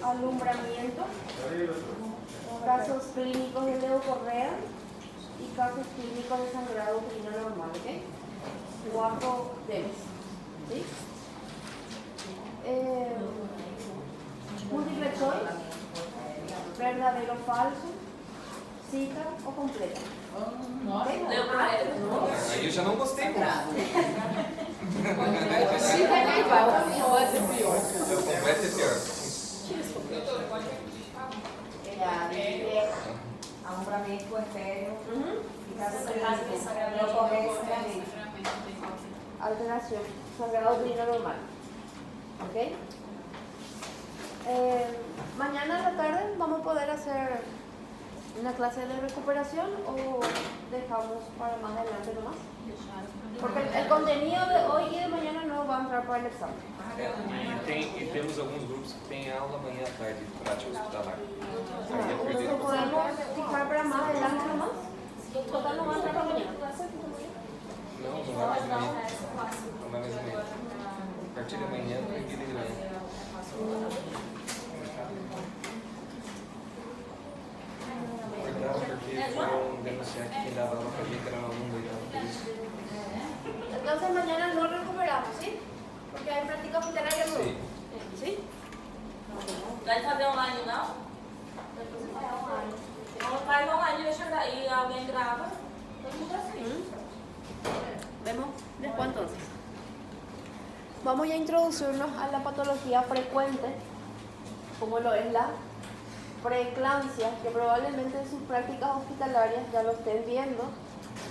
alumbramiento, casos clínicos de leucorrea y casos clínicos de sangrado uterino normal, ¿ok? 4 temas, ¿sí? Múltiple choice, verdadero o falso, cita o completa. ¿Okay? Aí eu já não gostei muito. Cita é igual, pode ser pior. Eu completo é pior. Alumbramento estéreo, Alteración, sangrado uterino normal. ¿Ok? Mañana a la tarde vamos a poder hacer una clase de recuperación o dejamos para más adelante nomás. Porque el contenido de hoy y de mañana no va a entrar para el examen. E temos alguns grupos que têm aula amanhã à tarde de prática hospitalar. Aí eu Entonces perdi. podemos fijar para más adelante nomás. Total no va a entrar para mañana. Não vai mais amanhã. Não vai mais amanhã. A partir de amanhã, tranquilo de manhã. Porque foram denunciar que quem dava aula pra mim que era um aluno e tal, por isso. Entonces mañana no recuperamos, ¿sí? Porque hay práctica hospitalaria luego. Sim. ¿Sí? Vai fazer online não? Entonces para online. Não faz online, deixa e alguém grava. Todo mundo assim. ¿Vemos? Después entonces. Vamos ya a introducirnos a la patología frecuente, como lo es la preeclampsia, que probablemente en sus prácticas hospitalarias ya lo estén viendo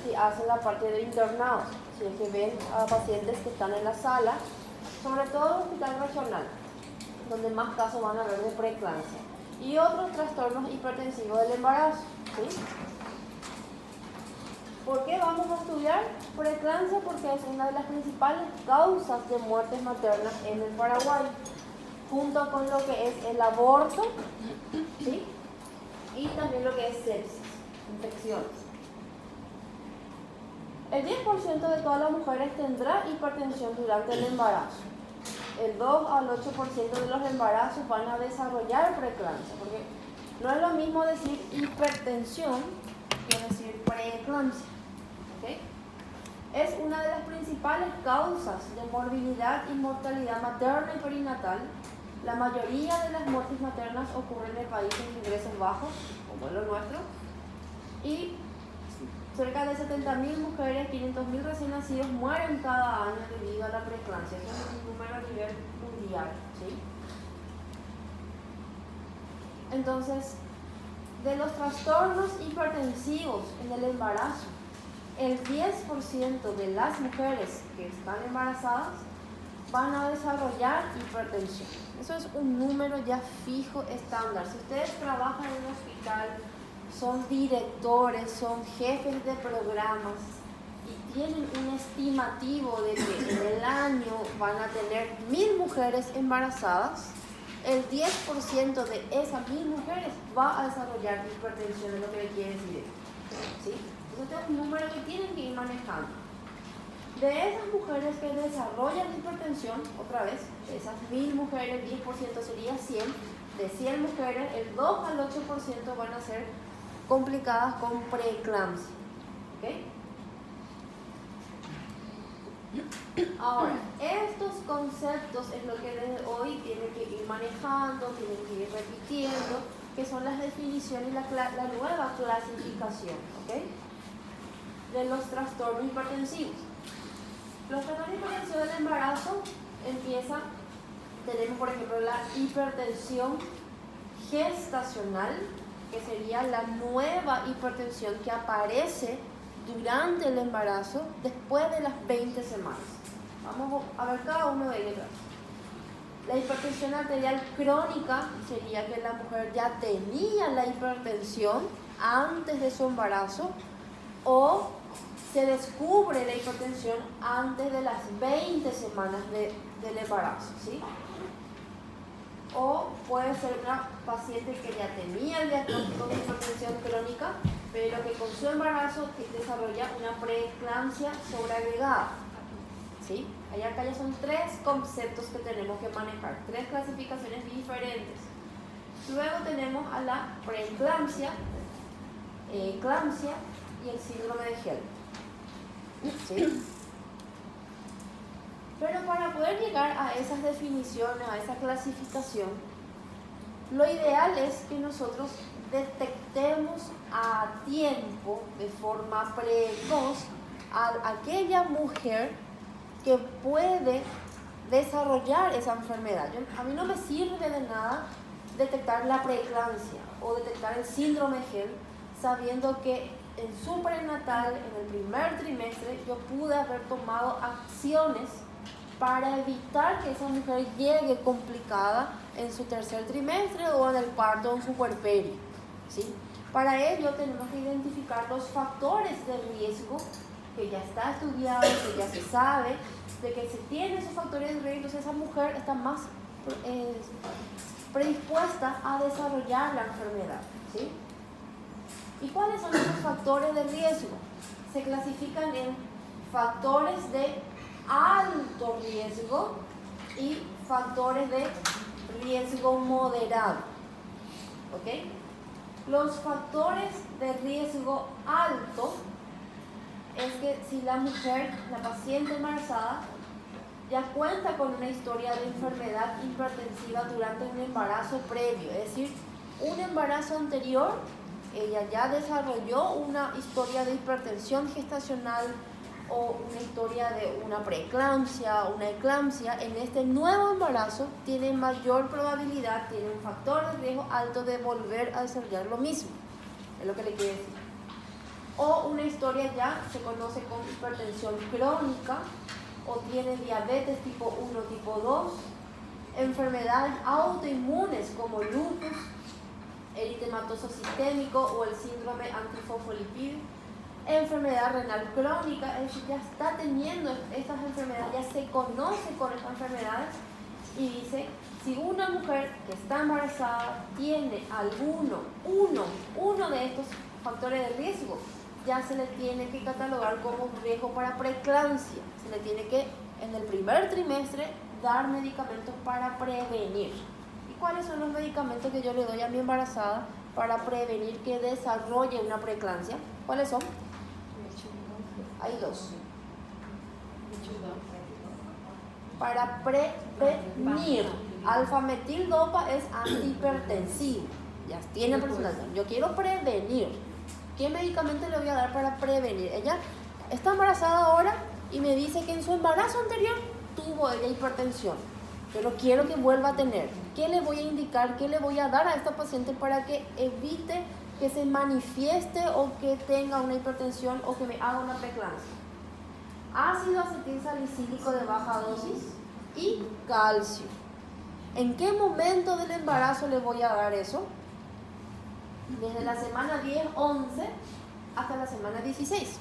si hacen la parte de internados, si es que ven a pacientes que están en la sala, sobre todo en el hospital regional, donde más casos van a haber de preeclampsia, y otros trastornos hipertensivos del embarazo, ¿sí? ¿Por qué vamos a estudiar preeclampsia? Porque es una de las principales causas de muertes maternas en el Paraguay, junto con lo que es el aborto, ¿sí? Y también lo que es sepsis, infecciones. El 10% de todas las mujeres tendrá hipertensión durante el embarazo. El 2 al 8% de los embarazos van a desarrollar preeclampsia, porque no es lo mismo decir hipertensión que decir preeclampsia. ¿Okay? Es una de las principales causas de morbilidad y mortalidad materna y perinatal. La mayoría de las muertes maternas ocurren en países de ingresos bajos, como lo nuestro, y cerca de 70.000 mujeres, 500.000 recién nacidos mueren cada año debido a la preeclampsia. Eso es un número a nivel mundial, ¿sí? Entonces, de los trastornos hipertensivos en el embarazo, el 10% de las mujeres que están embarazadas van a desarrollar hipertensión. Eso es un número ya fijo, estándar. Si ustedes trabajan en un hospital, son directores, son jefes de programas y tienen un estimativo de que en el año van a tener 1.000 mujeres embarazadas, el 10% de esas 1.000 mujeres va a desarrollar hipertensión, es lo que le quiere decir esto, ¿sí? Entonces este es un número que tienen que ir manejando. De esas mujeres que desarrollan hipertensión, otra vez, de esas 1.000 mujeres, 10% sería 100, de 100 mujeres, el 2 al 8% van a ser complicadas con preeclampsia. ¿Okay? Ahora, estos conceptos es lo que desde hoy tienen que ir manejando, tienen que ir repitiendo, que son las definiciones y la nueva clasificación, ¿okay? De los trastornos hipertensivos. Los trastornos hipertensivos del embarazo empiezan, tenemos por ejemplo la hipertensión gestacional, que sería la nueva hipertensión que aparece durante el embarazo después de las 20 semanas. Vamos a ver cada uno de ellos. La hipertensión arterial crónica sería que la mujer ya tenía la hipertensión antes de su embarazo o se descubre la hipertensión antes de las 20 semanas del embarazo, ¿sí? O puede ser una paciente que ya tenía el diagnóstico de hipertensión crónica, pero que con su embarazo desarrolla una preeclampsia sobreagregada, ¿sí? Acá ya son 3 conceptos que tenemos que manejar, 3 clasificaciones diferentes. Luego tenemos a la preeclampsia, eclampsia y el síndrome de Hell. ¿Sí? Pero para poder llegar a esas definiciones, a esa clasificación, lo ideal es que nosotros detectemos a tiempo, de forma precoz, a aquella mujer que puede desarrollar esa enfermedad. A mí no me sirve de nada detectar la preeclampsia o detectar el síndrome de Hell sabiendo que en su prenatal, en el primer trimestre, yo pude haber tomado acciones para evitar que esa mujer llegue complicada en su tercer trimestre o en el parto o en su puerperio, ¿sí? Para ello tenemos que identificar los factores de riesgo que ya está estudiado, que ya se sabe, de que si tiene esos factores de riesgo, entonces esa mujer está más predispuesta a desarrollar la enfermedad, ¿sí? ¿Y cuáles son esos factores de riesgo? Se clasifican en factores de alto riesgo y factores de riesgo moderado. ¿Ok? Los factores de riesgo alto es que si la mujer, la paciente embarazada, ya cuenta con una historia de enfermedad hipertensiva durante un embarazo previo, es decir, un embarazo anterior, ella ya desarrolló una historia de hipertensión gestacional o una historia de una preeclampsia, una eclampsia, en este nuevo embarazo tiene mayor probabilidad, tiene un factor de riesgo alto de volver a desarrollar lo mismo, es lo que le quiere decir. O una historia ya se conoce como hipertensión crónica, o tiene diabetes tipo 1, tipo 2, enfermedades autoinmunes como lupus, eritematoso sistémico o el síndrome antifosfolipídico, enfermedad renal crónica, es decir, ya está teniendo estas enfermedades, ya se conoce con estas enfermedades y dice, si una mujer que está embarazada tiene uno de estos factores de riesgo, ya se le tiene que catalogar como un riesgo para preeclampsia, se le tiene que en el primer trimestre dar medicamentos para prevenir. ¿Y cuáles son los medicamentos que yo le doy a mi embarazada para prevenir que desarrolle una preeclampsia? ¿Cuáles son? Hay dos. Para prevenir, alfa-metildopa es antihipertensivo. Ya tiene personalidad. Yo quiero prevenir. ¿Qué medicamento le voy a dar para prevenir? Ella está embarazada ahora y me dice que en su embarazo anterior tuvo ella hipertensión. Yo no quiero que vuelva a tener. ¿Qué le voy a indicar? ¿Qué le voy a dar a esta paciente para que evite que se manifieste o que tenga una hipertensión o que me haga una preeclampsia? Ácido acetilsalicílico de baja dosis y calcio. ¿En qué momento del embarazo le voy a dar eso? Desde la semana 10-11 hasta la semana 16.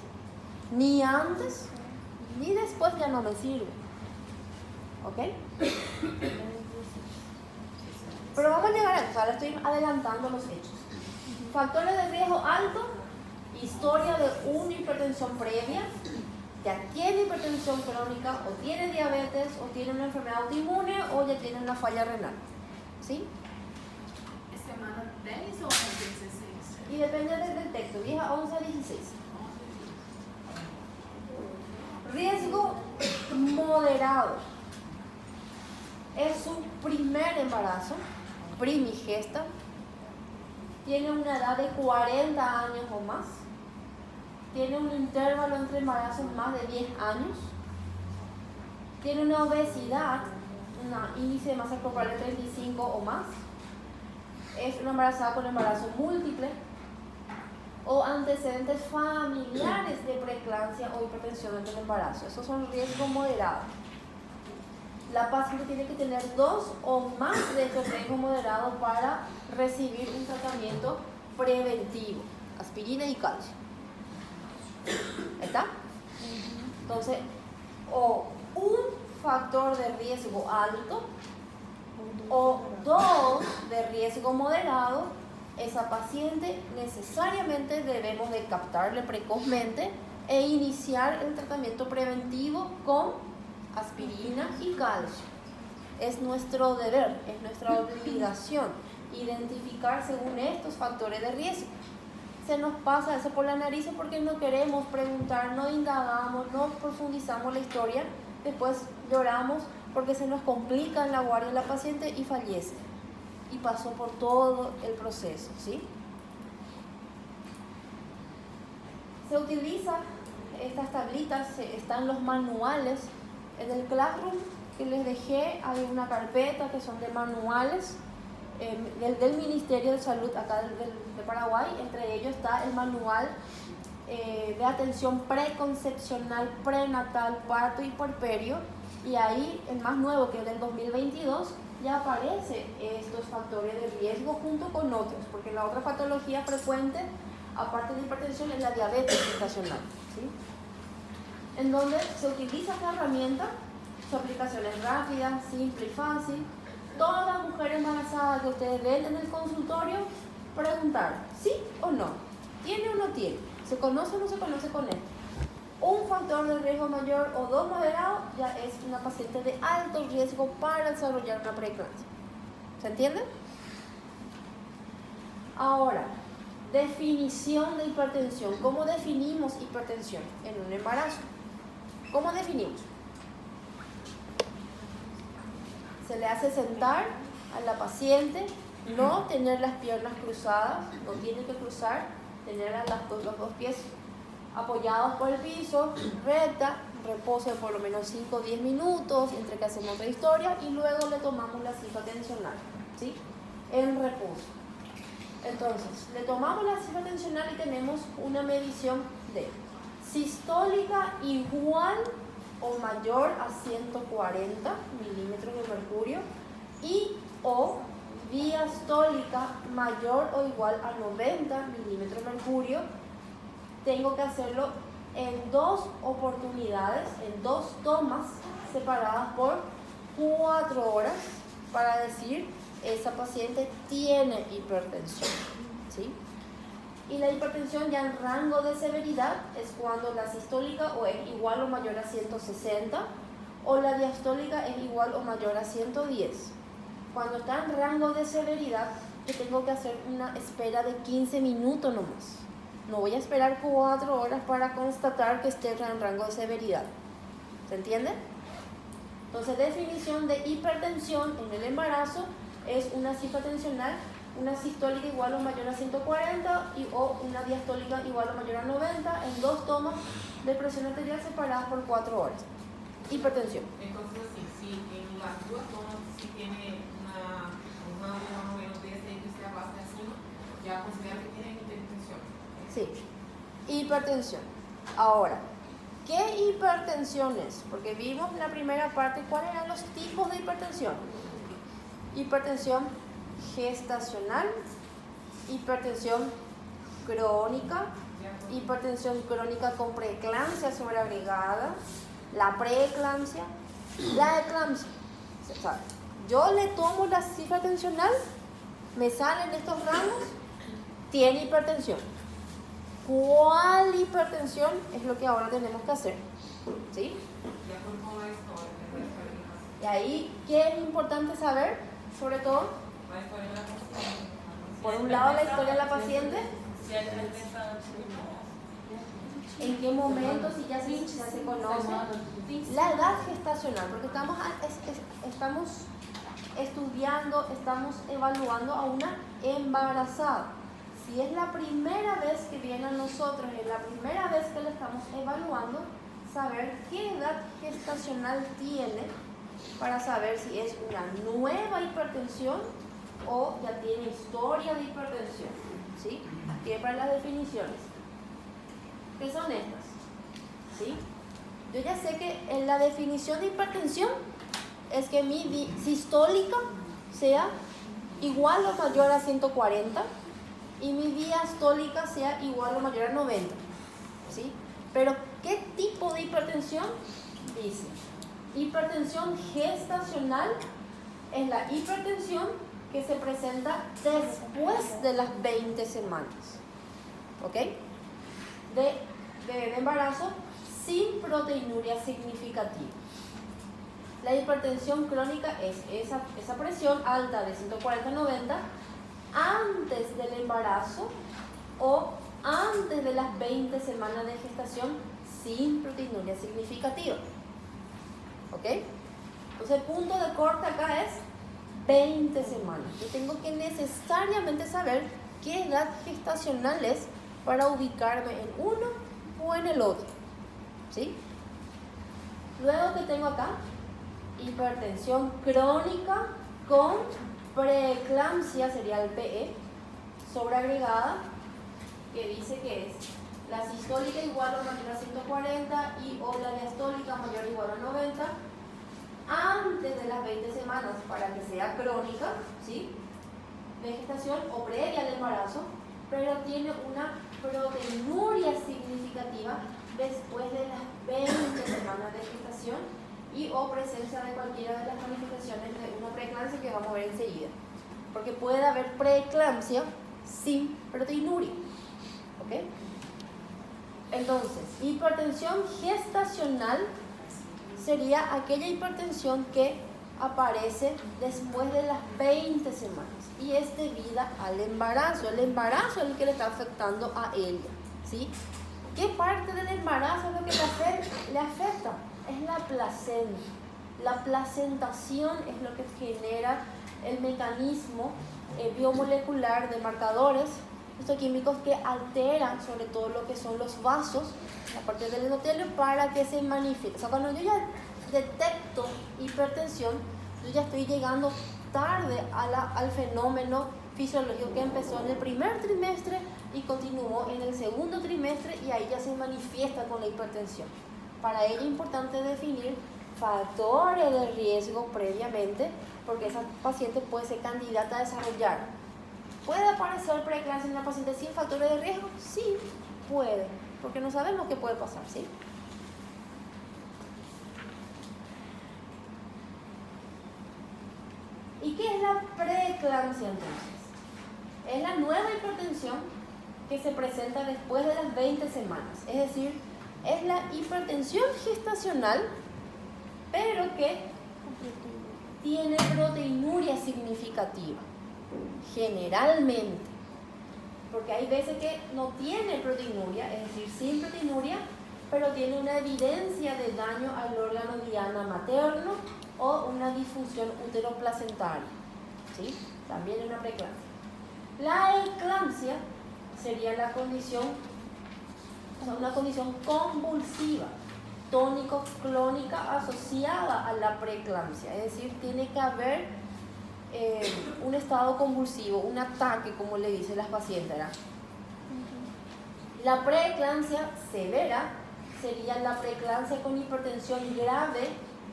Ni antes ni después ya no me sirve. ¿Ok? Pero vamos a llegar a eso. Ahora estoy adelantando los hechos. Factores de riesgo alto, historia de una hipertensión previa, ya tiene hipertensión crónica, o tiene diabetes, o tiene una enfermedad autoinmune, o ya tiene una falla renal. ¿Sí? ¿Es semana 10 o 16? Y depende del texto, 10 a 11 a 16. Riesgo moderado. Es su primer embarazo, primigesta. Tiene una edad de 40 años o más. Tiene un intervalo entre embarazos más de 10 años. Tiene una obesidad, un índice de masa corporal de 35 o más. Es una embarazada con embarazo múltiple. O antecedentes familiares de preeclampsia o hipertensión durante el embarazo. Esos son riesgos moderados. La paciente tiene que tener 2 o más de estos riesgos moderados para recibir un tratamiento preventivo, aspirina y calcio. ¿Está? Entonces, o un factor de riesgo alto o 2 de riesgo moderado, esa paciente necesariamente debemos de captarle precozmente e iniciar el tratamiento preventivo con aspirina y calcio. Es nuestro deber, es nuestra obligación. identificar según estos factores de riesgo. Se nos pasa eso por la nariz porque no queremos preguntar, no indagamos, no profundizamos la historia, después lloramos porque se nos complica en la guardia la paciente y fallece. Y pasó por todo el proceso, ¿sí? Se utilizan estas tablitas, están los manuales. En el Classroom que les dejé hay una carpeta que son de manuales del Ministerio de Salud acá de Paraguay. Entre ellos está el manual de atención preconcepcional, prenatal, parto y puerperio. Y ahí el más nuevo, que es del 2022, ya aparece estos factores de riesgo junto con otros, porque la otra patología frecuente, aparte de hipertensión, es la diabetes gestacional, ¿sí? En donde se utiliza esta herramienta, su aplicación es rápida, simple y fácil. Toda mujer embarazada que ustedes ven en el consultorio, preguntar sí o no, tiene o no tiene, se conoce o no se conoce con él. Un factor de riesgo mayor o dos moderados ya es una paciente de alto riesgo para desarrollar una preeclampsia. ¿Se entiende? Ahora, definición de hipertensión. ¿Cómo definimos hipertensión en un embarazo? ¿Cómo definimos? Se le hace sentar a la paciente, no tener las piernas cruzadas, no tiene que cruzar, tener los dos pies apoyados por el piso, recta, reposo de por lo menos 5 o 10 minutos entre que hacemos la historia y luego le tomamos la cifra tensional, ¿sí? En reposo. Entonces, le tomamos la cifra tensional y tenemos una medición de sistólica igual o mayor a 140 milímetros de mercurio y o diastólica mayor o igual a 90 milímetros de mercurio. Tengo que hacerlo en 2 oportunidades, en 2 tomas separadas por 4 horas para decir esa paciente tiene hipertensión, ¿sí? Y la hipertensión ya en rango de severidad es cuando la sistólica o es igual o mayor a 160 o la diastólica es igual o mayor a 110. Cuando está en rango de severidad, yo tengo que hacer una espera de 15 minutos nomás. No voy a esperar 4 horas para constatar que esté en rango de severidad. ¿Se entiende? Entonces, definición de hipertensión en el embarazo es una cifra tensional, una sistólica igual o mayor a 140 o una diastólica igual o mayor a 90 en 2 tomas de presión arterial separadas por 4 horas. Hipertensión. Entonces, así, si en las 2 tomas si tiene un rango más o menos de ese que se abajo de encima, ya considera que tiene hipertensión. Sí, hipertensión. Ahora, ¿qué hipertensión es? Porque vimos en la primera parte cuáles eran los tipos de hipertensión. Hipertensión gestacional, hipertensión crónica, hipertensión crónica con preeclampsia sobreagregada, la preeclampsia, la eclampsia. O sea, yo le tomo la cifra tensional, me salen estos rangos, tiene hipertensión. ¿Cuál hipertensión es lo que ahora tenemos que hacer? ¿Sí? Y ahí, ¿qué es importante saber? Sobre todo, por un lado, la historia de la paciente, en qué momento, si ya se conoce, la edad gestacional, porque estamos estudiando, estamos evaluando a una embarazada. Si es la primera vez que viene a nosotros, es la primera vez que le estamos evaluando, saber qué edad gestacional tiene para saber si es una nueva hipertensión o ya tiene historia de hipertensión, ¿sí? Aquí para las definiciones. ¿Qué son estas? ¿Sí? Yo ya sé que en la definición de hipertensión es que mi sistólica sea igual o mayor a 140 y mi diastólica sea igual o mayor a 90, ¿sí? Pero, ¿qué tipo de hipertensión? Dice, hipertensión gestacional es la hipertensión que se presenta después de las 20 semanas, ¿ok? De embarazo sin proteinuria significativa. La hipertensión crónica es esa presión alta de 140 a 90 antes del embarazo o antes de las 20 semanas de gestación sin proteinuria significativa. ¿Ok? Entonces el punto de corte acá es 20 semanas. Yo tengo que necesariamente saber qué edad gestacional es para ubicarme en uno o en el otro. ¿Sí? Luego que tengo acá hipertensión crónica con preeclampsia, sería el PE, sobreagregada, que dice que es la sistólica igual o mayor a 140 y o la diastólica mayor o igual a 90 antes de las 20 semanas para que sea crónica, ¿sí? De gestación o previa al embarazo, pero tiene una proteinuria significativa después de las 20 semanas de gestación y o presencia de cualquiera de las manifestaciones de una preeclampsia que vamos a ver enseguida. Porque puede haber preeclampsia sin proteinuria. ¿Ok? Entonces, hipertensión gestacional sería aquella hipertensión que aparece después de las 20 semanas y es debida al embarazo. El embarazo es el que le está afectando a ella, ¿sí? ¿Qué parte del embarazo es lo que le afecta? Es la placenta. La placentación es lo que genera el mecanismo biomolecular de marcadores histoquímicos que alteran sobre todo lo que son los vasos, la parte del endotelio, para que se manifieste. O sea, cuando yo ya detecto hipertensión, yo ya estoy llegando tarde al fenómeno fisiológico que empezó en el primer trimestre y continuó en el segundo trimestre y ahí ya se manifiesta con la hipertensión. Para ello es importante definir factores de riesgo previamente, porque esa paciente puede ser candidata a desarrollar. ¿Puede aparecer preeclampsia en una paciente sin factores de riesgo? Sí, puede, porque no sabemos qué puede pasar, ¿sí? ¿Y qué es la preeclampsia entonces? Es la nueva hipertensión que se presenta después de las 20 semanas. Es decir, es la hipertensión gestacional, pero que tiene proteinuria significativa. Generalmente. Porque hay veces que no tiene proteinuria, es decir, sin proteinuria, pero tiene una evidencia de daño al órgano diana materno o una disfunción uteroplacentaria, ¿sí? También es una preeclampsia. La eclampsia sería la condición, o sea, una condición convulsiva, tónico-clónica asociada a la preeclampsia, es decir, tiene que haber un estado convulsivo, un ataque, como le dicen las pacientes, ¿verdad? La preeclampsia severa sería la preeclampsia con hipertensión grave,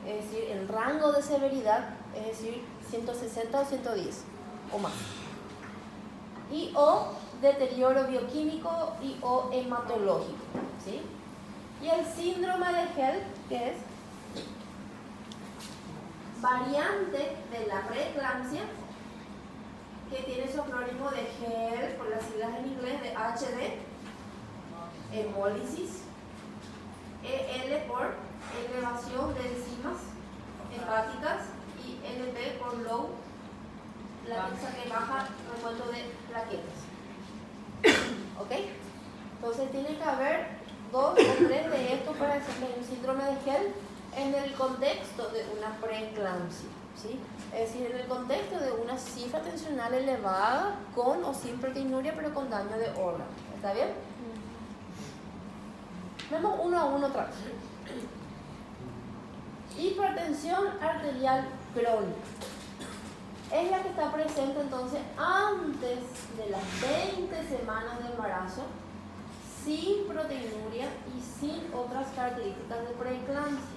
es decir, el rango de severidad, es decir, 160 o 110 o más. Y o deterioro bioquímico y o hematológico, ¿sí? Y el síndrome de Hell, que es variante de la preeclampsia, que tiene su acrónimo de HEL, por las siglas en inglés de HD, hemólisis, EL por elevación de enzimas hepáticas y LP por low, la pizza que baja recuento de plaquetas. ¿Ok? Entonces tiene que haber 2 o 3 de estos para decirle un síndrome de Hell en el contexto de una preeclampsia, ¿sí? Es decir, en el contexto de una cifra tensional elevada con o sin proteinuria pero con daño de órgano. ¿Está bien? Vemos uno a uno otra vez. Hipertensión arterial crónica es la que está presente entonces antes de las 20 semanas de embarazo, sin proteinuria y sin otras características de preeclampsia.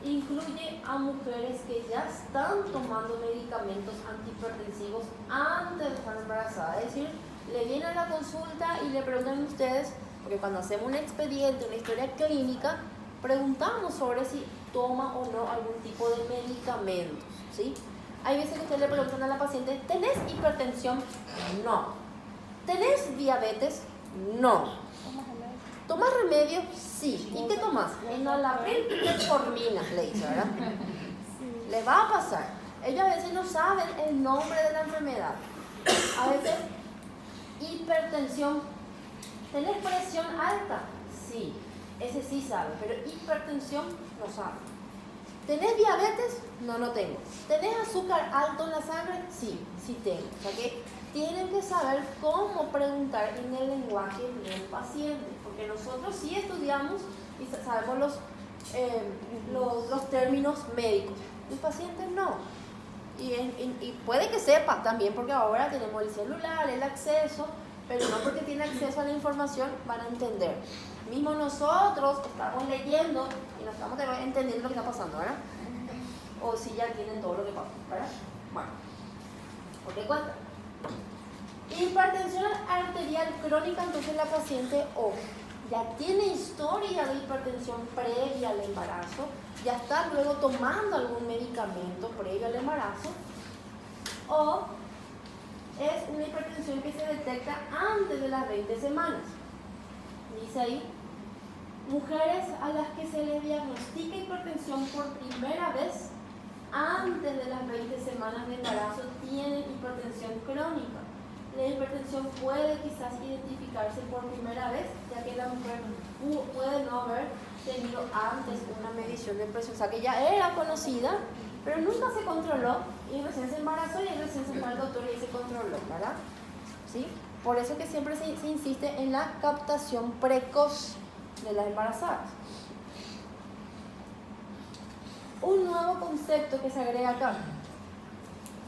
Incluye a mujeres que ya están tomando medicamentos antihipertensivos antes de estar embarazadas. Es decir, le vienen a la consulta y le preguntan a ustedes, porque cuando hacemos un expediente, una historia clínica, preguntamos sobre si toma o no algún tipo de medicamentos, ¿sí? Hay veces que ustedes le preguntan a la paciente, ¿tenés hipertensión? No. ¿Tenés diabetes? No. ¿Tomas remedio? Sí. ¿Y qué tomas? Enalapril y metformina, le dice, ¿verdad? Le va a pasar. Ellos a veces no saben el nombre de la enfermedad. A veces, hipertensión. ¿Tenés presión alta? Sí, ese sí sabe, pero hipertensión no sabe. ¿Tenés diabetes? No, no tengo. ¿Tenés azúcar alto en la sangre? Sí, sí tengo. O sea que tienen que saber cómo preguntar en el lenguaje del paciente, porque nosotros sí estudiamos y sabemos los términos médicos. El paciente no. Y puede que sepa también, porque ahora tenemos el celular, el acceso, pero no porque tiene acceso a la información van a entender. Mismo nosotros estamos leyendo y no estamos entendiendo lo que está pasando, ¿verdad? O si ya tienen todo lo que pasa, ¿verdad? Bueno, ¿por qué cuenta? Hipertensión arterial crónica, entonces la paciente o ya tiene historia de hipertensión previa al embarazo, ya está luego tomando algún medicamento previo al embarazo, o es una hipertensión que se detecta antes de las 20 semanas. Dice ahí, mujeres a las que se les diagnostica hipertensión por primera vez antes de las 20 semanas de embarazo tienen hipertensión crónica. La hipertensión puede quizás identificarse por primera vez, ya que la mujer puede no haber tenido antes una medición de presión, o sea que ya era conocida, pero nunca se controló y recién se embarazó y recién se fue al doctor y se controló, ¿verdad? ¿Sí? Por eso que siempre se insiste en la captación precoz de las embarazadas. Un nuevo concepto que se agrega acá.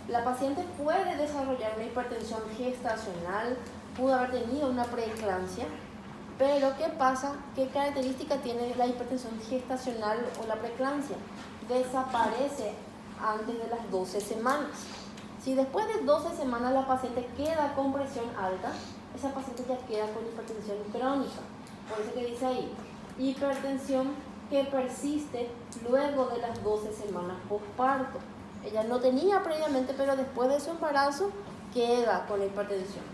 La paciente puede desarrollar una hipertensión gestacional, pudo haber tenido una preeclampsia, pero ¿qué pasa? ¿Qué característica tiene la hipertensión gestacional o la preeclampsia? Desaparece antes de las 12 semanas. Si después de 12 semanas la paciente queda con presión alta, esa paciente ya queda con hipertensión crónica. Por eso que dice ahí, hipertensión que persiste luego de las 12 semanas posparto. Ella no tenía previamente, pero después de su embarazo queda con la hipertensión.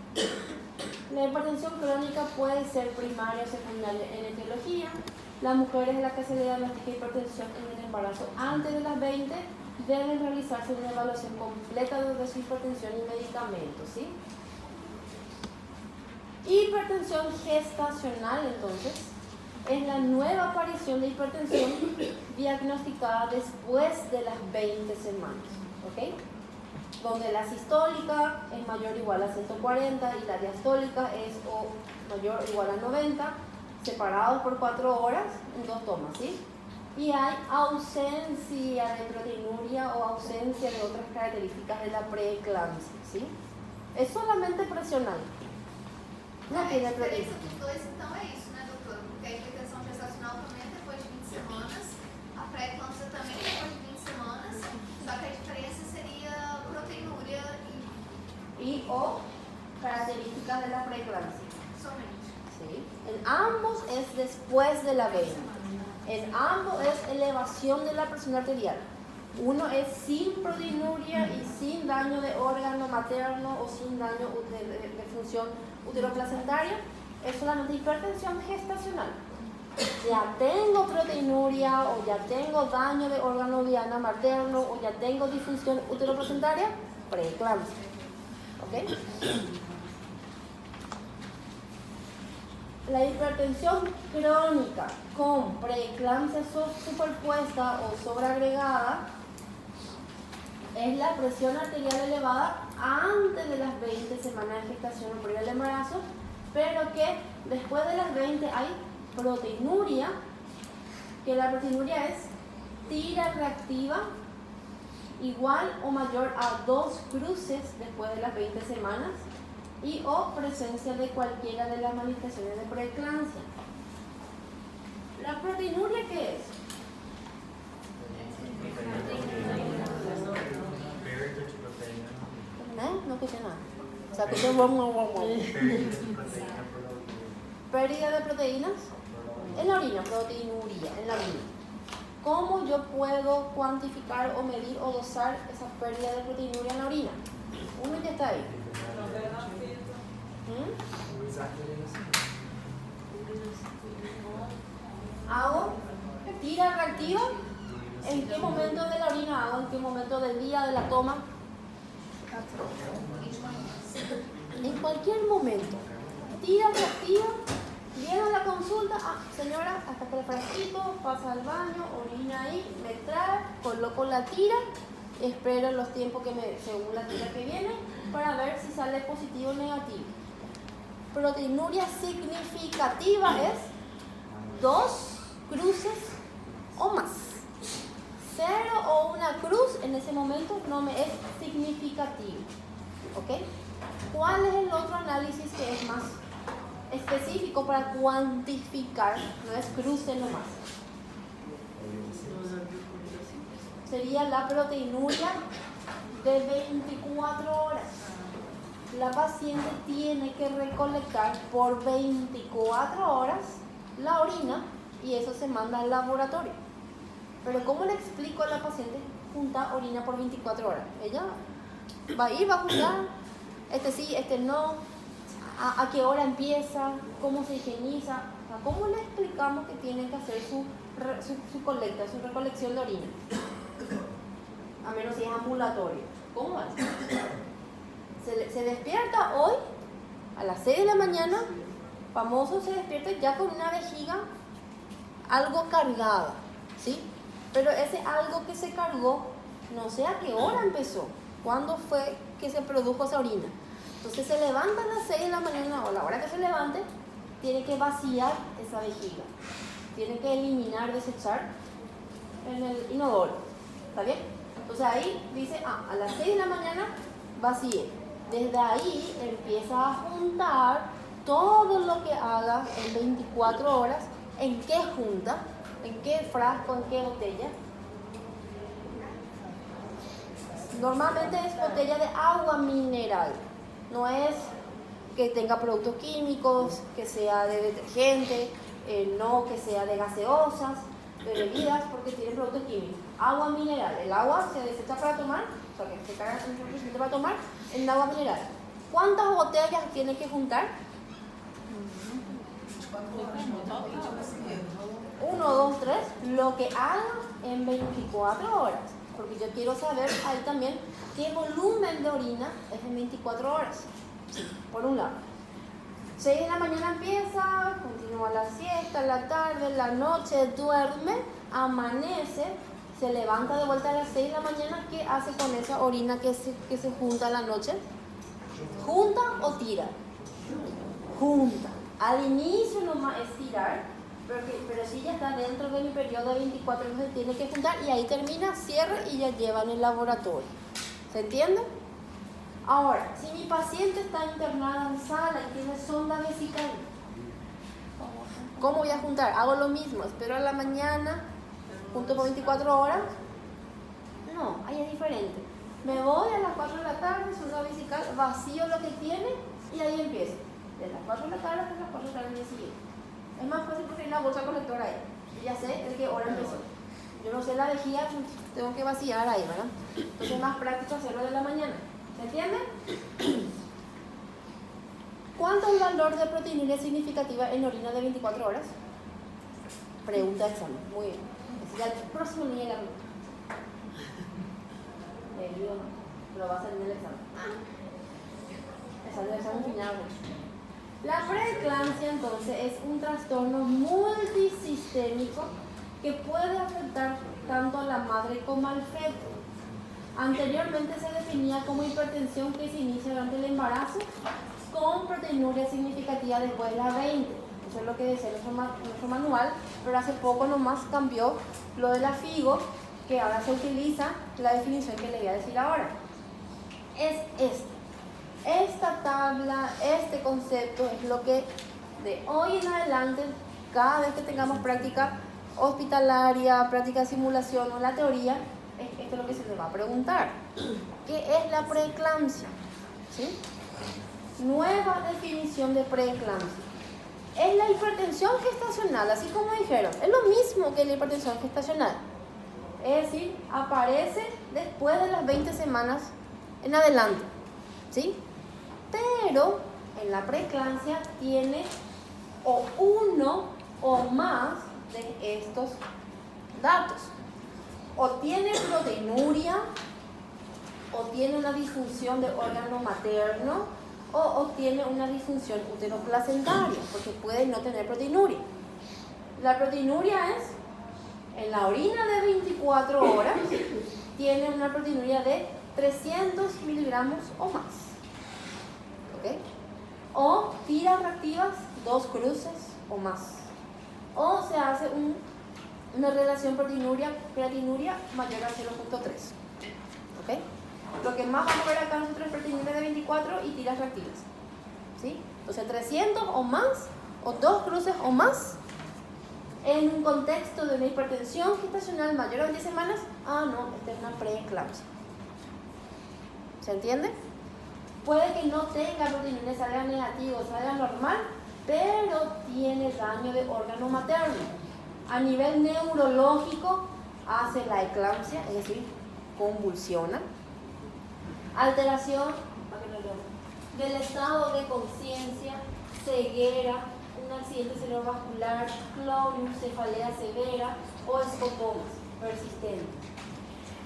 La hipertensión crónica puede ser primaria o secundaria en etiología. Las mujeres a las que se le diagnostica hipertensión en el embarazo antes de las 20 deben realizarse una evaluación completa de su hipertensión y medicamentos, ¿sí? Hipertensión gestacional, entonces, es la nueva aparición de hipertensión diagnosticada después de las 20 semanas, ¿ok? Donde la sistólica es mayor o igual a 140 y la diastólica es o mayor o igual a 90, separados por 4 horas en 2 tomas, ¿sí? Y hay ausencia de proteinuria o ausencia de otras características de la preeclampsia, ¿sí? Es solamente presional. No tiene proteinuria. Dos dois, então, é isso, né, doutora? Porque a hipertensão gestacional também é depois de 20 semanas, a pré-eclâmpsia também é depois de 20 semanas, só que a diferença seria proteinúria Y o características de la preeclampsia. somente. ¿Sí? En ambos es después de la 20. En ambos es elevación de la presión arterial. Uno es sin proteinuria y sin daño de órgano materno o sin daño de función uteroplacentaria. Es solamente hipertensión gestacional. Ya tengo proteinuria o ya tengo daño de órgano diana materno o ya tengo disfunción uteroplacentaria, preeclampsia. ¿Ok? La hipertensión crónica con preeclampsia superpuesta o sobreagregada es la presión arterial elevada antes de las 20 semanas de gestación o previo al embarazo, pero que después de las 20 hay proteinuria, que la proteinuria es tira reactiva igual o mayor a 2 cruces después de las 20 semanas y o presencia de cualquiera de las manifestaciones de preeclampsia. ¿La proteinuria qué es? No escuché nada. O sea, escuché pérdida de proteínas en la orina, proteinuria en la orina. ¿Cómo yo puedo cuantificar o medir o dosar esa pérdida de proteinuria en la orina? Uno ya está ahí. ¿Hago tira reactiva? ¿En qué momento de la orina hago? ¿En qué momento del día de la toma? En cualquier momento. Tira, se activa, viene a la consulta, señora, hasta que el frasquito, pasa al baño, orina ahí, me trae, coloco la tira, espero los tiempos según la tira que viene, para ver si sale positivo o negativo. Proteinuria significativa es 2 cruces o más. 0 o una cruz en ese momento no me es significativo. ¿Ok? ¿Cuál es el otro análisis que es más específico para cuantificar? No es cruce nomás. Sería la proteinuria de 24 horas. La paciente tiene que recolectar por 24 horas la orina y eso se manda al laboratorio. Pero ¿cómo le explico a la paciente junta orina por 24 horas? Ella va a ir, va a juntar, este sí, este no, a qué hora empieza, cómo se higieniza, ¿cómo le explicamos que tiene que hacer su colecta, su recolección de orina? A menos si es ambulatorio. ¿Cómo va? Se despierta hoy a las 6 de la mañana, famoso se despierta ya con una vejiga algo cargada, ¿sí? Pero ese algo que se cargó, no sé a qué hora empezó, cuándo fue que se produjo esa orina. Entonces se levanta a las 6 de la mañana o a la hora que se levante, tiene que vaciar esa vejiga, tiene que eliminar, desechar en el inodoro, ¿está bien? Entonces ahí dice, a las 6 de la mañana vacíe. Desde ahí empieza a juntar todo lo que haga en 24 horas. ¿En qué junta? ¿En qué frasco? ¿En qué botella? Normalmente es botella de agua mineral. No es que tenga productos químicos, que sea de detergente, no que sea de gaseosas, de bebidas, porque tiene productos químicos. Agua mineral. El agua se desecha para tomar, o sea que se carga suficiente para tomar en agua mineral. ¿Cuántas botellas tiene que juntar? 1, 2, 3, lo que haga en 24 horas. Porque yo quiero saber ahí también qué volumen de orina es en 24 horas. Sí, por un lado. 6 de la mañana empieza, continúa la siesta, la tarde, la noche, duerme, amanece, se levanta de vuelta a las 6 de la mañana. ¿Qué hace con esa orina que se junta a la noche? ¿Junta o tira? Junta. Al inicio nomás es tirar, pero si ya está dentro de mi periodo de 24 horas, se tiene que juntar y ahí termina, cierra y ya lleva en el laboratorio. ¿Se entiende? Ahora, si mi paciente está internada en sala y tiene sonda vesical, ¿cómo voy a juntar? Hago lo mismo, espero a la mañana, junto por 24 horas. No, ahí es diferente. Me voy a las 4 de la tarde, sonda vesical, vacío lo que tiene y ahí empiezo. De las 4 de la tarde hasta las 4 de la tarde del día siguiente. Es más fácil porque hay una bolsa colectora ahí. Y ya sé el que hora empezó. Yo no sé la vejiga, tengo que vaciar ahí, ¿verdad? Entonces es más práctico hacerlo de la mañana. ¿Se entiende? ¿Cuánto es el valor de proteinuria significativa en orina de 24 horas? Pregunta de examen. Muy bien. Ese ya el próximo día de la ruta. Pero va a salir del examen. Sale del examen final. La preeclampsia entonces es un trastorno multisistémico que puede afectar tanto a la madre como al feto. Anteriormente se definía como hipertensión que se inicia durante el embarazo con proteinuria significativa después de la 20. Eso es lo que decía nuestro manual, pero hace poco nomás cambió lo de la FIGO, que ahora se utiliza la definición que le voy a decir ahora. Es esta tabla, este concepto es lo que de hoy en adelante, cada vez que tengamos práctica hospitalaria, práctica de simulación o la teoría, esto es lo que se le va a preguntar. ¿Qué es la preeclampsia? ¿Sí? Nueva definición de preeclampsia. Es la hipertensión gestacional, así como dijeron. Es lo mismo que la hipertensión gestacional. Es decir, aparece después de las 20 semanas en adelante. ¿Sí? Pero en la preeclampsia tiene o uno o más de estos datos. O tiene proteinuria, o o tiene una disfunción de órgano materno o tiene una disfunción uteroplacentaria, porque puede no tener proteinuria. La proteinuria es, en la orina de 24 horas, tiene una proteinuria de 300 miligramos o más. ¿Ok? O tiras reactivas, 2 cruces o más. O se hace una relación proteinuria mayor a 0.3. ¿Ok? Lo que más vamos a ver acá nosotros es proteinuria de 24 y tiras reactivas. ¿Sí? Entonces 300 o más, o 2 cruces o más, en un contexto de una hipertensión gestacional mayor a 20 semanas, no, esta es una preeclampsia. ¿Se entiende? Puede que no tenga proteinuria, salga negativo, salga normal, pero tiene daño de órgano materno. A nivel neurológico hace la eclampsia, es decir, convulsiona. Alteración del estado de conciencia, ceguera, un accidente cerebrovascular, clonus, cefalea severa o escopomas persistentes.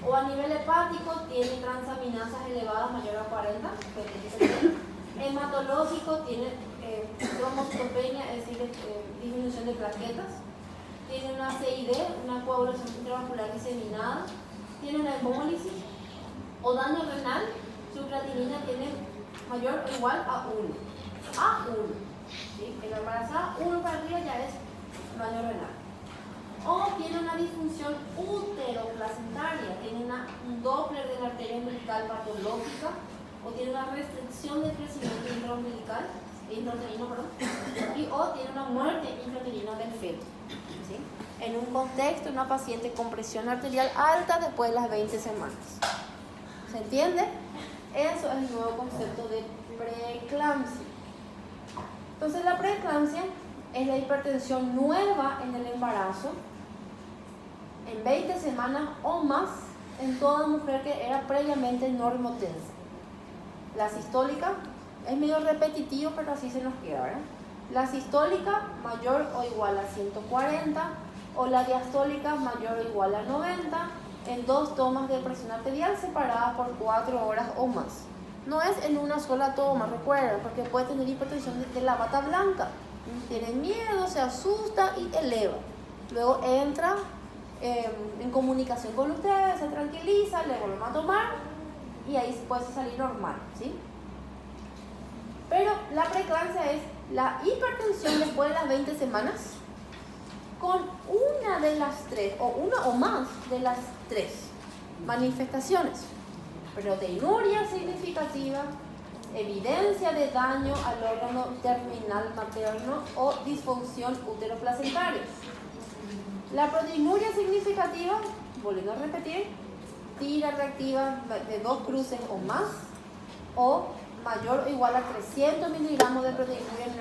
O a nivel hepático tiene transaminasas elevadas mayor a 40, hematológico tiene trombocitopenia, es decir, disminución de plaquetas, tiene una CID, una coagulación intravascular diseminada, tiene una hemólisis o daño renal, su creatinina tiene mayor o igual a 1. ¿Sí? En la embarazada, 1 para arriba ya es daño renal. O tiene una disfunción uteroplacentaria, tiene un Doppler de la arteria umbilical patológica, o tiene una restricción de crecimiento intrauterino, o tiene una muerte intrauterina del feto. ¿Sí? En un contexto, una paciente con presión arterial alta después de las 20 semanas. ¿Se entiende? Eso es el nuevo concepto de preeclampsia. Entonces la preeclampsia es la hipertensión nueva en el embarazo en 20 semanas o más en toda mujer que era previamente normotensa. La sistólica es medio repetitivo, pero así se nos queda, ¿verdad? La sistólica mayor o igual a 140 o la diastólica mayor o igual a 90 en 2 tomas de presión arterial separadas por 4 horas o más. No es en una sola toma, recuerden, porque puede tener hipertensión de la bata blanca. Tiene miedo, se asusta y eleva. Luego entra en comunicación con ustedes, se tranquiliza, le vuelven a tomar y ahí puede salir normal, ¿sí? Pero la preeclampsia es la hipertensión después de las 20 semanas con una de las 3 o una o más de las 3 manifestaciones: proteinuria significativa, evidencia de daño al órgano terminal materno o disfunción uteroplacentaria. La proteinuria significativa, volviendo a repetir, tira reactiva de 2 cruces o más, o mayor o igual a 300 miligramos de proteinuria en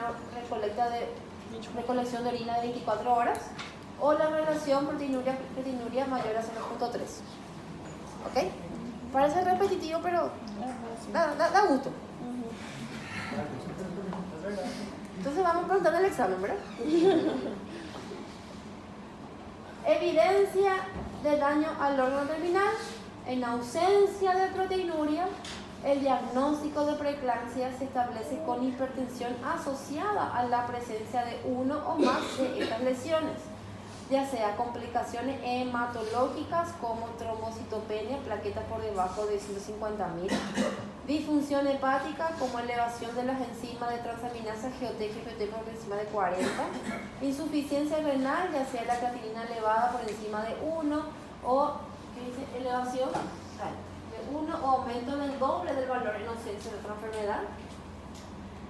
recolección de orina de 24 horas, o la relación proteinuria mayor a 0.3. ¿Ok? Parece repetitivo, pero da gusto. Entonces vamos a preguntar el examen, ¿verdad? Evidencia de daño al órgano terminal. En ausencia de proteinuria, el diagnóstico de preeclampsia se establece con hipertensión asociada a la presencia de 1 o más de estas lesiones, ya sea complicaciones hematológicas como trombocitopenia, plaquetas por debajo de 150.000, disfunción hepática como elevación de las enzimas de transaminasa GOT y GFT por encima de 40, insuficiencia renal, ya sea la creatinina elevada por encima de 1 o elevación de 1 o aumento del doble del valor en ausencia de otra enfermedad,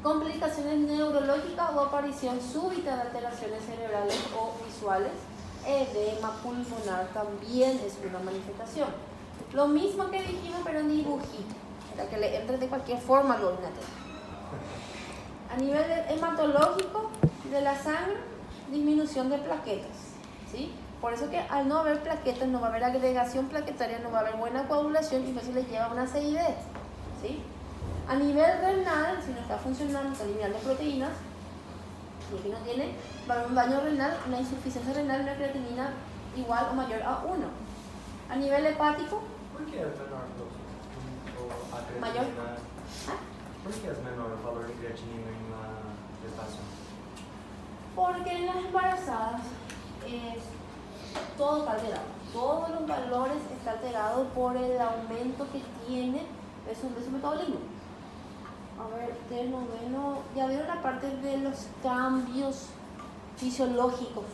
complicaciones neurológicas o aparición súbita de alteraciones cerebrales o visuales, edema pulmonar también es una manifestación. Lo mismo que dijimos, pero en dibujito, para que le entre de cualquier forma lo A nivel hematológico de la sangre, disminución de plaquetas, ¿sí? Por eso que al no haber plaquetas, no va a haber agregación plaquetaria, no va a haber buena coagulación y entonces le lleva una CID, ¿sí? A nivel renal, si no está funcionando, está eliminando proteínas, y que no tiene, va a haber un daño renal, una insuficiencia renal, una creatinina igual o mayor a 1. A nivel hepático, ¿Por qué alternar 2? mayor. ¿Por qué es menor el valor de creatinina en la gestación? Porque en las embarazadas todo está alterado. Todos los valores están alterados por el aumento que tiene de su metabolismo. A ver, noveno, ya vieron la parte de los cambios fisiológicos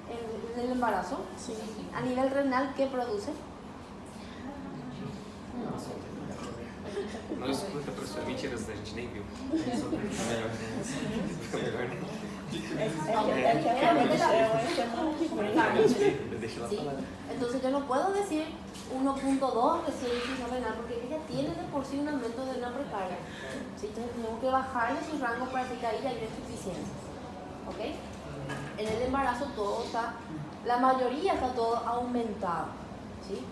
en el embarazo. Sí. A nivel renal, ¿qué produce? Não escuta, professor. Mentiras, a gente nem viu. Fica melhor. Deixa ela Sí. falar. Entonces yo no puedo decir 1.2 recién insuficiencia renal porque ella tiene de por sí un aumento de una precarga. ¿Sí? Entonces tenemos que bajarle su rango para que ahí haya insuficiencia. ¿Ok? En el embarazo todo está, la mayoría está todo aumentado. ¿Sí?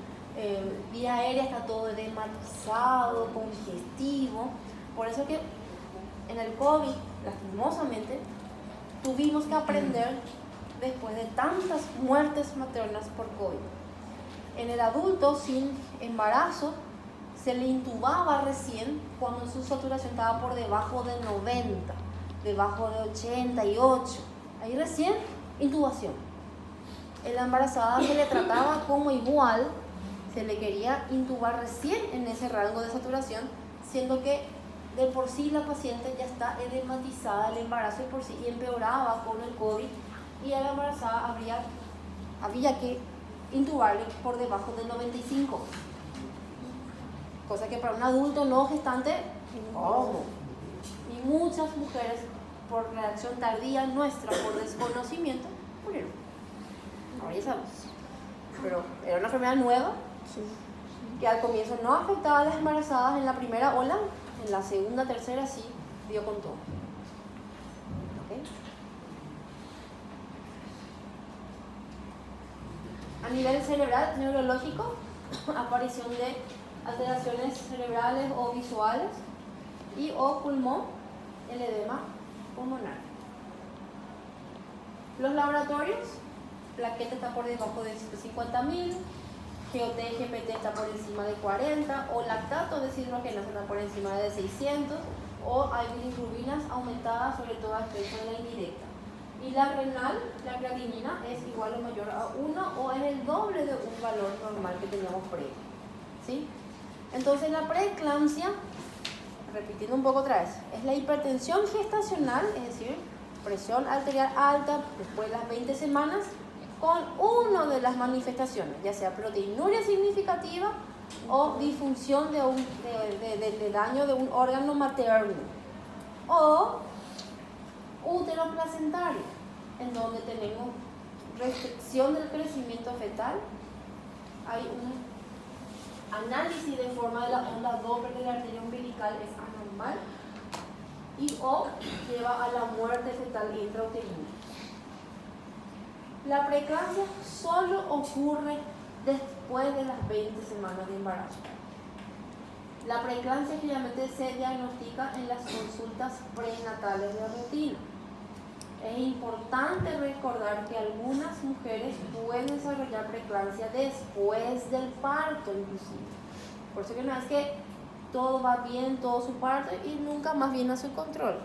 Vía aérea está todo edematizado, congestivo. Por eso que en el COVID, lastimosamente, tuvimos que aprender después de tantas muertes maternas por COVID. En el adulto sin embarazo se le intubaba recién cuando su saturación estaba por debajo de 90, debajo de 88. Ahí recién intubación. En la embarazada se le trataba como igual, se le quería intubar recién en ese rango de saturación, siendo que de por sí la paciente ya está edematizada el embarazo y por sí y empeoraba con el COVID y a la embarazada había que intubarle por debajo del 95, cosa que para un adulto no gestante, ¿cómo? Y muchas mujeres por reacción tardía nuestra, por desconocimiento, murieron. Ahora ya sabemos, pero era una enfermedad nueva que al comienzo no afectaba a las embarazadas en la primera ola, en la segunda, tercera sí dio con todo. ¿Okay? A nivel cerebral, neurológico, aparición de alteraciones cerebrales o visuales y o pulmón, el edema pulmonar. Los laboratorios, plaqueta está por debajo de 150.000, GOT y GPT está por encima de 40, o lactato de deshidrogenasa está por encima de 600, o hay bilirrubinas aumentadas, sobre todo aspecto de la indirecta. Y la renal, la creatinina, es igual o mayor a 1 o es el doble de un valor normal que teníamos previo. ¿Sí? Entonces la preeclampsia, repitiendo un poco otra vez, es la hipertensión gestacional, es decir, presión arterial alta después de las 20 semanas, con una de las manifestaciones, ya sea proteinuria significativa o disfunción de daño de un órgano materno, o útero placentario, en donde tenemos restricción del crecimiento fetal. Hay un análisis de forma de la onda Doppler de la arteria umbilical, es anormal, y o lleva a la muerte fetal intrauterina. La preeclampsia solo ocurre después de las 20 semanas de embarazo. La preeclampsia generalmente se diagnostica en las consultas prenatales de rutina. Es importante recordar que algunas mujeres pueden desarrollar preeclampsia después del parto inclusive. Por eso que no es que todo va bien, todo su parto y nunca más viene a su control.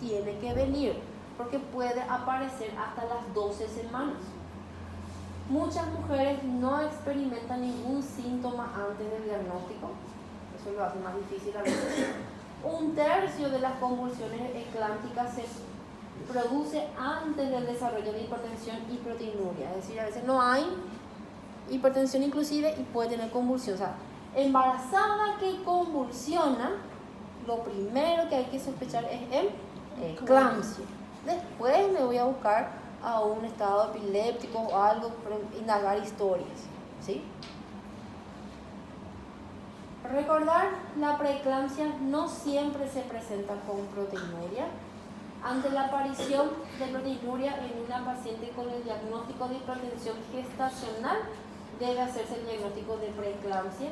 Tiene que venir, porque puede aparecer hasta las 12 semanas. Muchas mujeres no experimentan ningún síntoma antes del diagnóstico, eso lo hace más difícil a veces. 1/3 de las convulsiones eclánticas se produce antes del desarrollo de hipertensión y proteinuria, es decir, a veces no hay hipertensión inclusive y puede tener convulsión. O sea, embarazada que convulsiona, lo primero que hay que sospechar es el eclampsia. Después me voy a buscar a un estado epiléptico o algo para indagar historias, ¿sí? Recordar, la preeclampsia no siempre se presenta con proteinuria. Ante la aparición de proteinuria en una paciente con el diagnóstico de hipertensión gestacional, debe hacerse el diagnóstico de preeclampsia.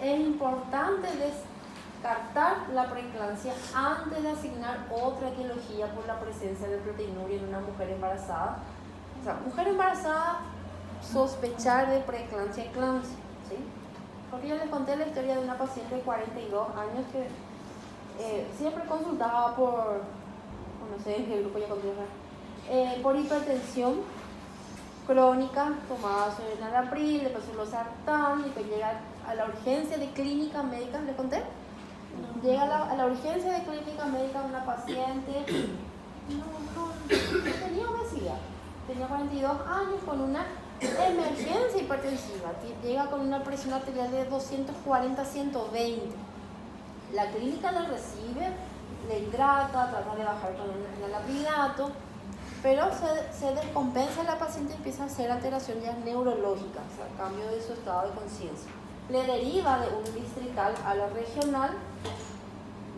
Es importante descartar la preeclampsia antes de asignar otra etiología por la presencia de proteinuria en una mujer embarazada. O sea, mujer embarazada, sospechar de preeclampsia, eclampsia, ¿sí? Porque porque yo les conté la historia de una paciente de 42 años que siempre consultaba por, no sé en qué grupo ya conté, por hipertensión crónica, tomaba enalapril, después losartán, después llega a la urgencia de clínica médica, ¿le conté? Llega a la urgencia de clínica médica una paciente, no tenía obesidad, tenía 42 años con una emergencia hipertensiva, llega con una presión arterial de 240-120. La clínica la recibe, le hidrata, trata de bajar con un enalaprilato, pero se descompensa la paciente y empieza a hacer alteración ya neurológica, o sea, cambio de su estado de conciencia. Le deriva de un distrital a la regional,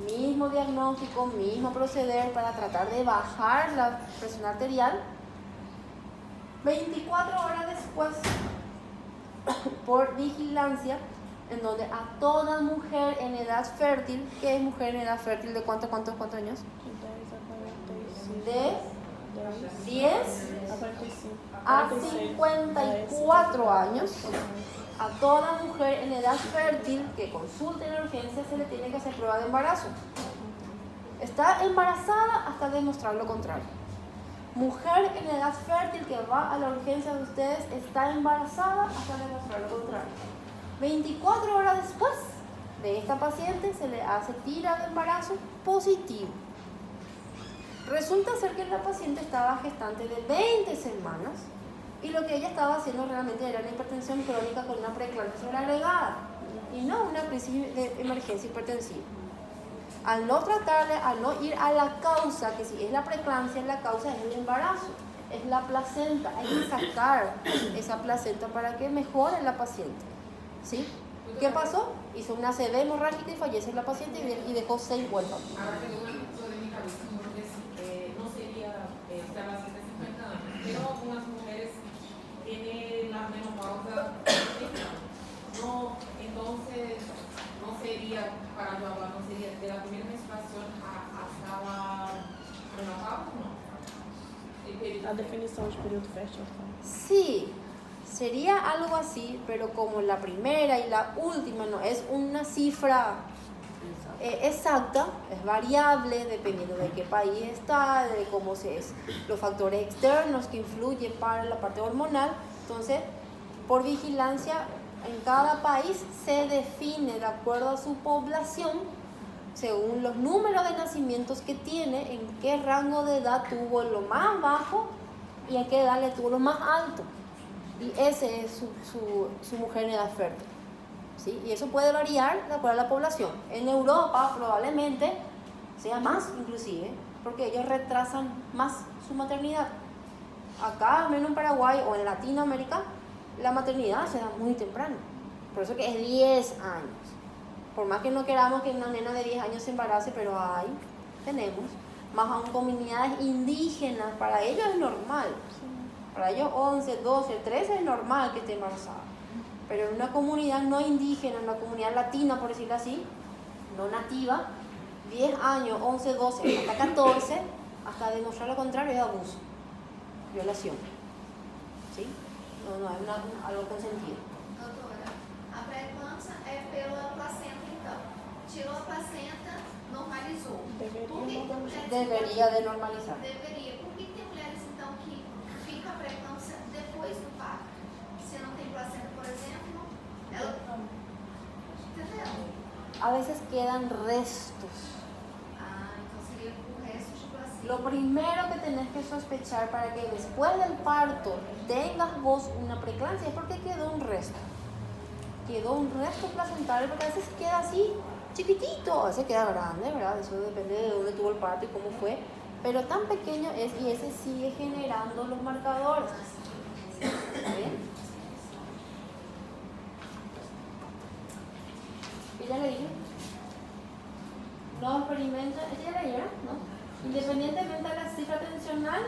mismo diagnóstico, mismo proceder para tratar de bajar la presión arterial. 24 horas después, por vigilancia, en donde a toda mujer en edad fértil, ¿qué es mujer en edad fértil? ¿De cuántos años? De 10 a 54 años, a toda mujer en edad fértil que consulte en urgencia se le tiene que hacer prueba de embarazo. Está embarazada hasta demostrar lo contrario. Mujer en edad fértil que va a la urgencia de ustedes está embarazada hasta demostrar lo contrario. 24 horas después de esta paciente se le hace tira de embarazo positivo. Resulta ser que la paciente estaba gestante de 20 semanas y lo que ella estaba haciendo realmente era una hipertensión crónica con una preeclampsia sobreagregada y no una crisis de emergencia hipertensiva. Al no tratarle, al no ir a la causa, que si es la preeclampsia, la causa es el embarazo, es la placenta, hay que sacar esa placenta para que mejore la paciente. ¿Sí? ¿Qué pasó? Hizo una ACV hemorrágica y fallece la paciente y dejó 6 huérfanos. Ahora tengo una cosa de mi cabeza, porque no sería esta paciente de 50 años, pero algunas mujeres tienen la menopausa, no, entonces no sería, para yo hablar, no sería de la primera menstruación hasta la menopausa, ¿no? A definição de período fértil. Sí, sería algo así, pero como la primera y la última no es una cifra exacta, es variable dependiendo de qué país está, de cómo es, los factores externos que influyen para la parte hormonal. Entonces, por vigilancia, en cada país se define de acuerdo a su población, según los números de nacimientos que tiene, en qué rango de edad tuvo lo más bajo y en qué edad le tuvo lo más alto. Y ese es su mujer en edad fértil. ¿Sí? Y eso puede variar de acuerdo a la población. En Europa probablemente sea más inclusive, porque ellos retrasan más su maternidad. Acá, al menos en Paraguay o en Latinoamérica, la maternidad se da muy temprano. Por eso que es 10 años. Por más que no queramos que una nena de 10 años se embarace, pero tenemos. Más aún comunidades indígenas, para ellos es normal. Para ellos 11, 12, 13 es normal que esté embarazada. Pero en una comunidad no indígena, en una comunidad latina, por decirlo así, no nativa, 10 años, 11, 12, hasta 14, hasta demostrar lo contrario es abuso, violación. ¿Sí? No es algo consentido. Doutora, a pré-eclâmpsia é pela placenta, então. Tirou a placenta, normalizou. Por que tem mulheres Debería de normalizar. Deveria. Por que tem mulheres, então, que fica a pré-eclâmpsia depois do parto? Se não tem placenta, por exemplo, ela... Entendeu? A veces quedan restos. Então seria por restos de placenta. Lo primero que tenés que sospechar para que después del parto tengas vos una preeclampsia es porque quedó un resto. Quedó un resto placentario, porque a veces queda así, chiquitito, a veces queda grande, ¿verdad? Eso depende de dónde tuvo el parto y cómo fue. Pero tan pequeño es y ese sigue generando los marcadores. ¿Está bien? ¿Y ya le dije? No experimenta, ¿ya le dije, no? Independientemente de la cifra tensional,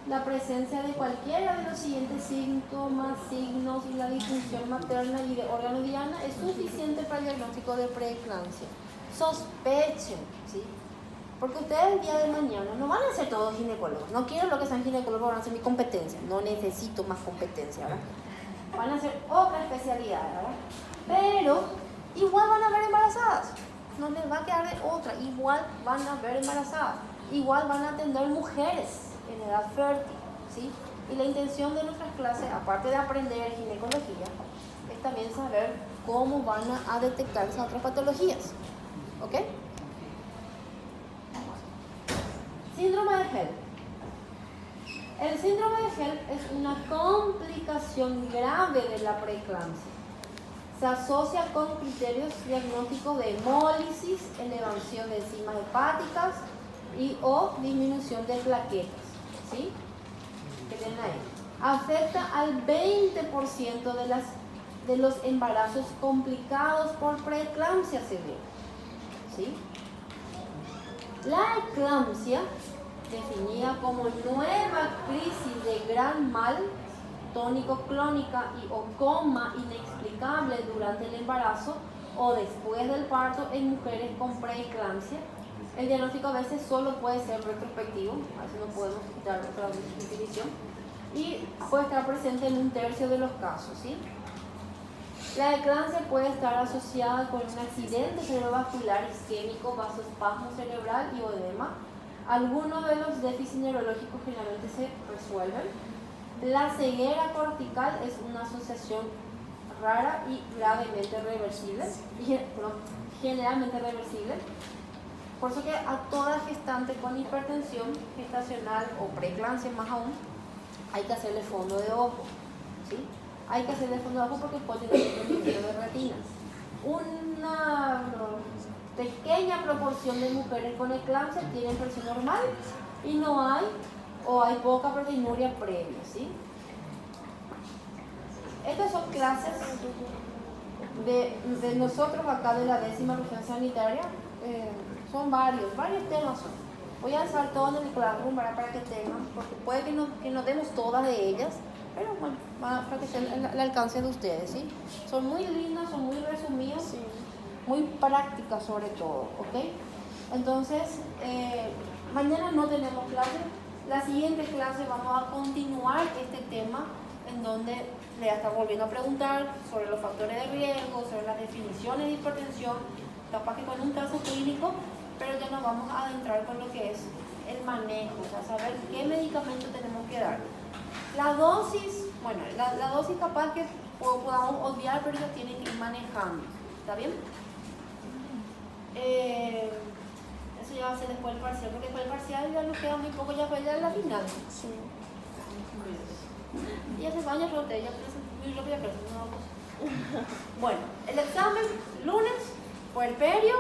la presencia de cualquiera de los siguientes síntomas, signos y la disfunción materna y de órgano diana es suficiente para el diagnóstico de preeclampsia. Sospechen, ¿sí? Porque ustedes el día de mañana no van a ser todos ginecólogos. No quiero lo que sean ginecólogos, van a ser mi competencia. No necesito más competencia, ¿verdad? Van a ser otra especialidad, ¿verdad? Pero igual van a ver embarazadas. No les va a quedar de otra. Igual van a ver embarazadas. Igual van a atender mujeres en edad fértil, ¿sí? Y la intención de nuestras clases, aparte de aprender ginecología, es también saber cómo van a detectar esas otras patologías. ¿Ok? Síndrome de HELLP. El síndrome de HELLP es una complicación grave de la preeclampsia. Se asocia con criterios diagnósticos de hemólisis, elevación de enzimas hepáticas y o disminución de plaquetas, ¿sí? Que tienen ahí. Afecta al 20% de los embarazos complicados por preeclampsia severa, ¿sí? La eclampsia, definida como nueva crisis de gran mal tónico-clónica y o coma inexplicable durante el embarazo o después del parto en mujeres con preeclampsia. El diagnóstico a veces solo puede ser retrospectivo, a veces no podemos quitar otra definición, y puede estar presente en 1/3 de los casos, ¿sí? La eclampsia puede estar asociada con un accidente cerebrovascular isquémico, vasoespasmo cerebral y o edema. Algunos de los déficits neurológicos generalmente se resuelven. La ceguera cortical es una asociación rara y gravemente reversible, generalmente reversible. Por eso que a toda gestante con hipertensión gestacional o preeclampsia más aún, hay que hacerle fondo de ojo, ¿sí? Hay que hacerle fondo de ojo porque puede tener desprendimiento de retinas. Una pequeña proporción de mujeres con eclampsia tienen presión normal y no hay o hay poca proteinuria previa, ¿sí? Estas son clases de nosotros acá de la 10ª región sanitaria. Son varios temas son. Voy a alzar todo en el classroom para que tengan, porque puede que no demos todas de ellas, pero bueno, para que sea el alcance de ustedes, ¿sí? Son muy lindas, son muy resumidas, sí, muy prácticas sobre todo, ¿ok? Entonces, mañana no tenemos clase. La siguiente clase vamos a continuar este tema en donde le voy a estar volviendo a preguntar sobre los factores de riesgo, sobre las definiciones de hipertensión, capaz que con un caso clínico, pero ya nos vamos a adentrar con lo que es el manejo, o sea, saber qué medicamento tenemos que dar. La dosis, bueno, la dosis capaz que podamos obviar, pero ya tienen que ir manejando, ¿está bien? Eso ya va a ser después del parcial, porque después del parcial ya nos queda muy poco, ya fue ya la final. Sí. Y ya se baña rote, ya muy rápido, pero no. Bueno, el examen lunes, puerperio,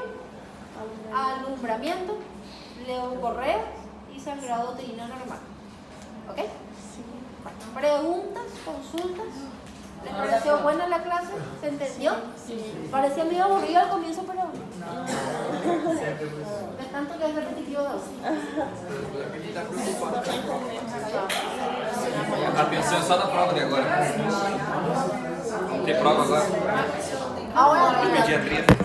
alumbramiento, leucorrea y sangrado uterino normal. ¿Ok? Sí. Bueno, preguntas, consultas. ¿Les pareció buena la clase? ¿Se entendió? Sí. Parecía muy aburrido al comienzo, pero de tanto que es repetitivo. Atenção só na prova de agora. Tem prova agora? Ahora, Pediatria.